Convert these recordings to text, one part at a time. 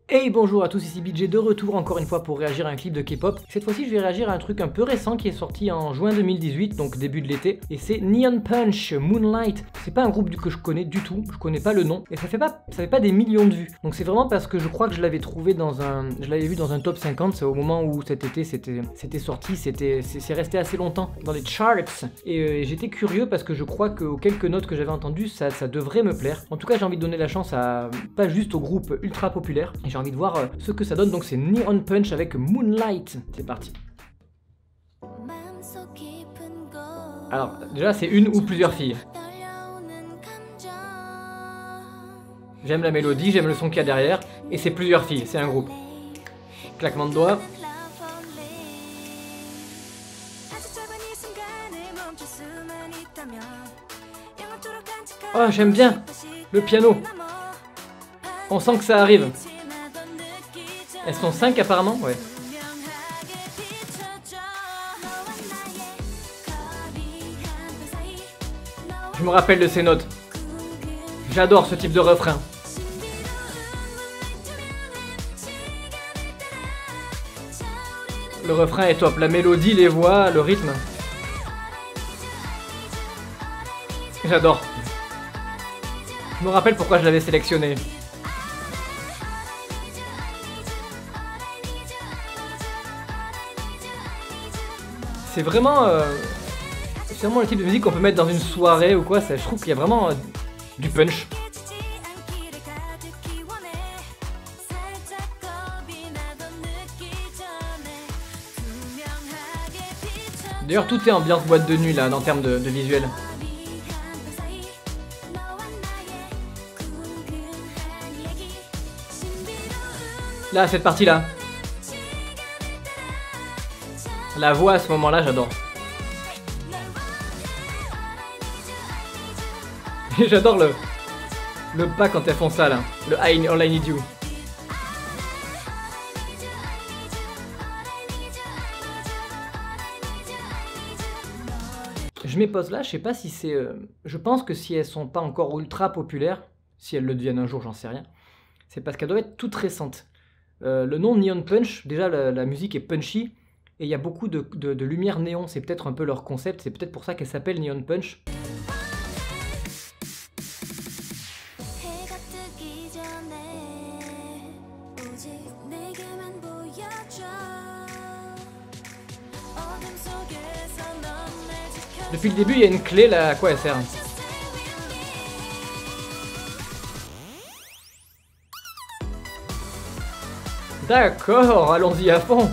Hey bonjour à tous, ici BJ de retour encore une fois pour réagir à un clip de K-pop. Cette fois-ci je vais réagir à un truc un peu récent qui est sorti en juin 2018, donc début de l'été, et c'est Neon Punch Moonlight. C'est pas un groupe que je connais du tout, je connais pas le nom, et ça fait pas des millions de vues. Donc c'est vraiment parce que je crois que je l'avais trouvé je l'avais vu dans un top 50, c'est au moment où cet été c'était sorti, c'est resté assez longtemps dans les charts, et j'étais curieux parce que je crois qu'aux quelques notes que j'avais entendues, ça devrait me plaire. En tout cas j'ai envie de donner la chance à pas juste au groupe ultra populaire, et j'ai envie de voir ce que ça donne. Donc c'est Neon Punch avec Moonlight. C'est parti. Alors déjà c'est une ou plusieurs filles. J'aime la mélodie, j'aime le son qu'il y a derrière, et c'est plusieurs filles, c'est un groupe. Claquement de doigts. Oh j'aime bien le piano. On sent que ça arrive. Elles sont 5 apparemment, ouais. Je me rappelle de ces notes. J'adore ce type de refrain. Le refrain est top, la mélodie, les voix, le rythme. J'adore. Je me rappelle pourquoi je l'avais sélectionné. C'est vraiment le type de musique qu'on peut mettre dans une soirée ou quoi. Je trouve qu'il y a vraiment du punch. D'ailleurs tout est ambiance boîte de nuit là en termes de visuel. Là cette partie là. La voix à ce moment-là, j'adore. Et j'adore le pas quand elles font ça là. Le All I Need You. Je mets pause là, je sais pas si c'est... je pense que si elles sont pas encore ultra populaires, si elles le deviennent un jour, j'en sais rien, c'est parce qu'elles doivent être toutes récentes. Le nom Neon Punch, déjà la musique est punchy, et il y a beaucoup de lumière néon, c'est peut-être un peu leur concept, c'est peut-être pour ça qu'elle s'appelle Neon Punch. Depuis le début, il y a une clé là, à quoi elle sert? D'accord, allons-y à fond.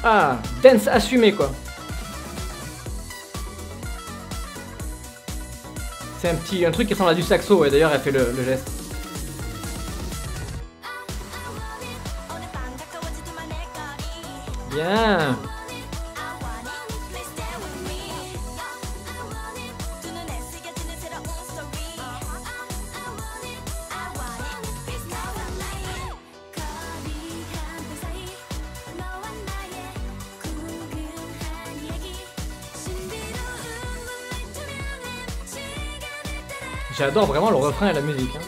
Ah, dance assumé quoi. C'est un truc qui ressemble à du saxo, ouais, d'ailleurs elle fait le geste. Bien. J'adore vraiment le refrain et la musique. Hein.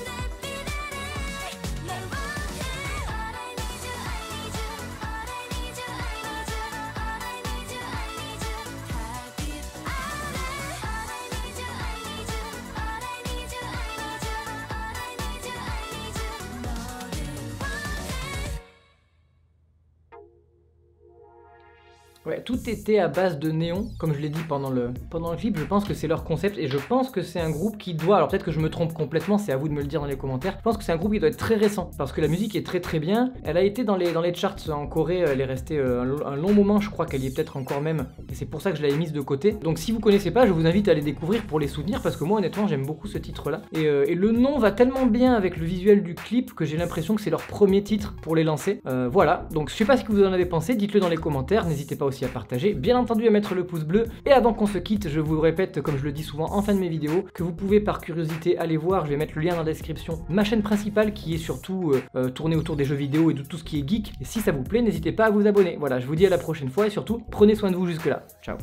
Ouais, tout était à base de néon, comme je l'ai dit pendant le clip, je pense que c'est leur concept et je pense que c'est un groupe qui doit, alors peut-être que je me trompe complètement, c'est à vous de me le dire dans les commentaires, je pense que c'est un groupe qui doit être très récent, parce que la musique est très bien, elle a été dans les charts en Corée, elle est restée un long moment, je crois qu'elle y est peut-être encore même, et c'est pour ça que je l'avais mise de côté, donc si vous connaissez pas, je vous invite à les découvrir pour les soutenir, parce que moi honnêtement j'aime beaucoup ce titre-là, et le nom va tellement bien avec le visuel du clip que j'ai l'impression que c'est leur premier titre pour les lancer, voilà, donc je sais pas ce que vous en avez pensé, dites-le dans les commentaires, n'hésitez pas aussi à partager, bien entendu à mettre le pouce bleu, et avant qu'on se quitte, je vous répète, comme je le dis souvent en fin de mes vidéos, que vous pouvez par curiosité aller voir, je vais mettre le lien dans la description, ma chaîne principale qui est surtout tournée autour des jeux vidéo et de tout ce qui est geek, et si ça vous plaît, n'hésitez pas à vous abonner. Voilà, je vous dis à la prochaine fois, et surtout, prenez soin de vous jusque là. Ciao.